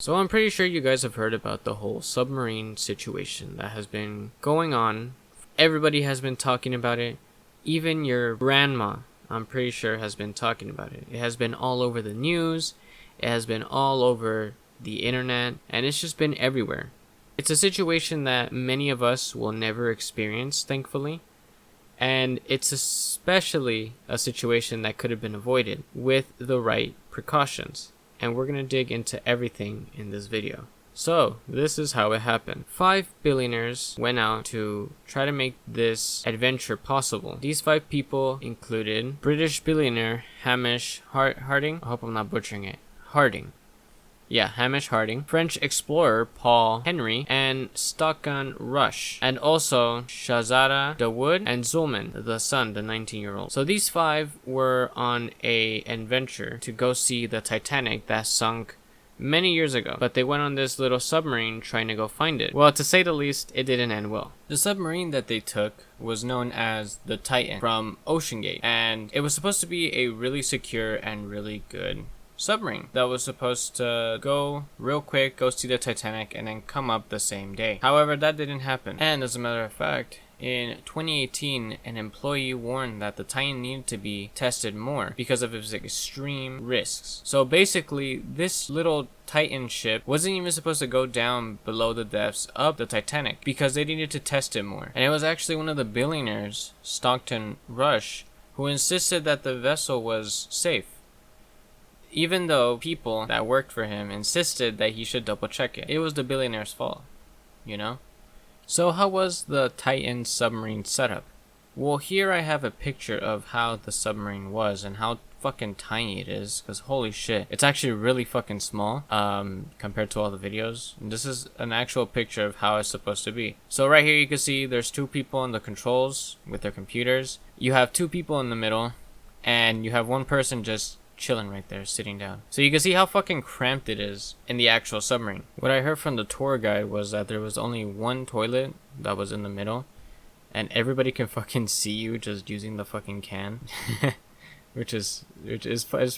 So I'm pretty sure you guys have heard about the whole submarine situation that has been going on. Everybody has been talking about it. Even your grandma, I'm pretty sure, has been talking about it. It has been all over the news. It has been all over the internet. And it's just been everywhere. It's a situation that many of us will never experience, thankfully. And it's especially a situation that could have been avoided with the right precautions. And we're going to dig into everything in this video. So, this is how it happened. 5 billionaires went out to try to make this adventure possible. These 5 people included British billionaire Hamish Harding. I hope I'm not butchering it. Harding. Yeah, Hamish Harding, French explorer Paul Henry, and Stockton Rush, and also Shahzada Dawood and Zulman, the son, the 19-year-old. So these 5 were on an adventure to go see the Titanic that sunk many years ago, but they went on this little submarine trying to go find it. Well, to say the least, it didn't end well. The submarine that they took was known as the Titan from OceanGate, and it was supposed to be a really secure and really good submarine that was supposed to go real quick, go see the Titanic, and then come up the same day. However, that didn't happen. And as a matter of fact, in 2018, an employee warned that the Titan needed to be tested more because of its extreme risks. So basically, this little Titan ship wasn't even supposed to go down below the depths of the Titanic because they needed to test it more. And it was actually one of the billionaires, Stockton Rush, who insisted that the vessel was safe, even though people that worked for him insisted that he should double check it. It was the billionaire's fault, you know? So how was the Titan submarine setup? Well, here I have a picture of how the submarine was and how fucking tiny it is, because holy shit, it's actually really fucking small compared to all the videos. And this is an actual picture of how it's supposed to be. So right here you can see there's 2 people on the controls with their computers. You have 2 people in the middle, and you have one person just chilling right there, sitting down. So you can see how fucking cramped it is in the actual submarine. What I heard from the tour guide was that there was only one toilet that was in the middle, and everybody can fucking see you just using the fucking can. which is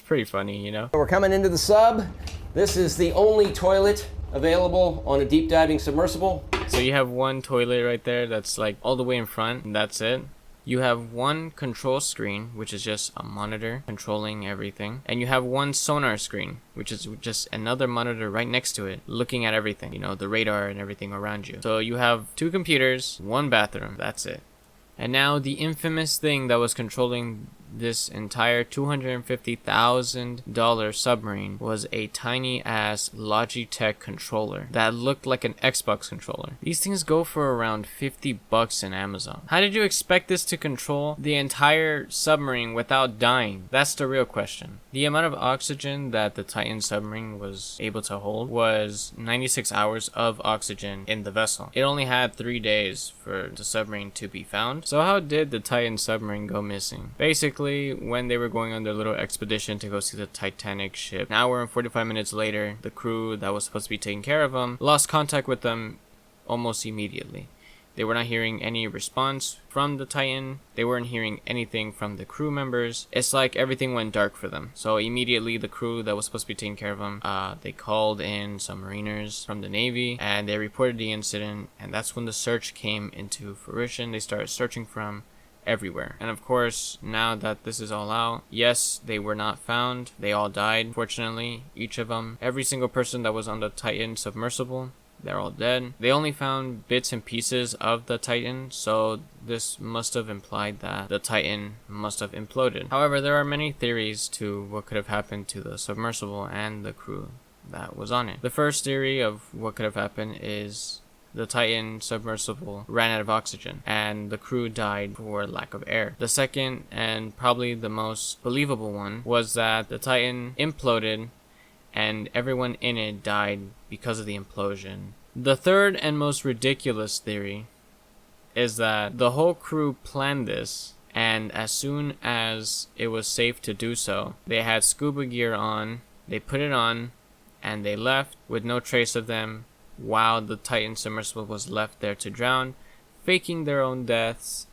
pretty funny, you know? We're coming into the sub. This is the only toilet available on a deep diving submersible. So you have one toilet right there that's like all the way in front, and that's it. You have one control screen, which is just a monitor controlling everything. And you have one sonar screen, which is just another monitor right next to it, looking at everything, you know, the radar and everything around you. So you have 2 computers, 1 bathroom, that's it. And now the infamous thing that was controlling this entire $250,000 submarine was a tiny ass Logitech controller that looked like an Xbox controller. These things go for around $50 in Amazon. How did you expect this to control the entire submarine without dying? That's the real question. The amount of oxygen that the Titan submarine was able to hold was 96 hours of oxygen in the vessel. It only had 3 days for the submarine to be found. So how did the Titan submarine go missing? Basically, when they were going on their little expedition to go see the Titanic ship, an hour and 45 minutes later, the crew that was supposed to be taking care of them lost contact with them almost immediately. They were not hearing any response from the Titan. They weren't hearing anything from the crew members. It's like everything went dark for them. So immediately the crew that was supposed to be taking care of them, they called in some mariners from the Navy, and they reported the incident, and that's when the search came into fruition. They started searching from everywhere. And of course, now that this is all out, yes, they were not found. They all died, fortunately, each of them. Every single person that was on the Titan submersible, they're all dead. They only found bits and pieces of the Titan, so this must have implied that the Titan must have imploded. However, there are many theories to what could have happened to the submersible and the crew that was on it. The first theory of what could have happened is the Titan submersible ran out of oxygen and the crew died for lack of air. The second, and probably the most believable one, was that the Titan imploded and everyone in it died because of the implosion. The third and most ridiculous theory is that the whole crew planned this, and as soon as it was safe to do so, they had scuba gear on, they put it on, and they left with no trace of them, while the Titan submersible was left there to drown, faking their own deaths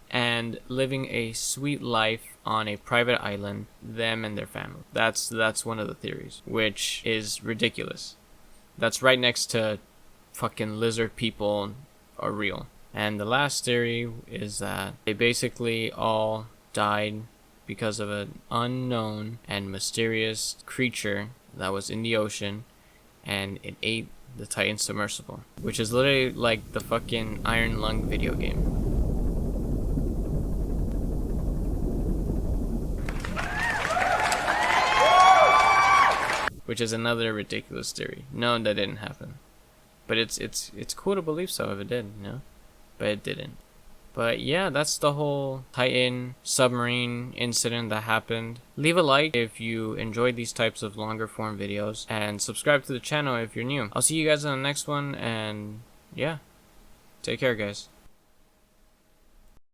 and living a sweet life on a private island, them and their family. That's one of the theories, which is ridiculous. that's right next to fucking lizard people are real. And the last theory is that they basically all died because of an unknown and mysterious creature that was in the ocean, and it ate the Titan submersible, which is literally like the fucking Iron Lung video game. Which is another ridiculous theory. No, that didn't happen. But it's cool to believe so if it did, you know? But it didn't. But yeah, that's the whole Titan submarine incident that happened. Leave a like if you enjoyed these types of longer form videos, and subscribe to the channel if you're new. I'll see you guys in the next one, and yeah, take care, guys.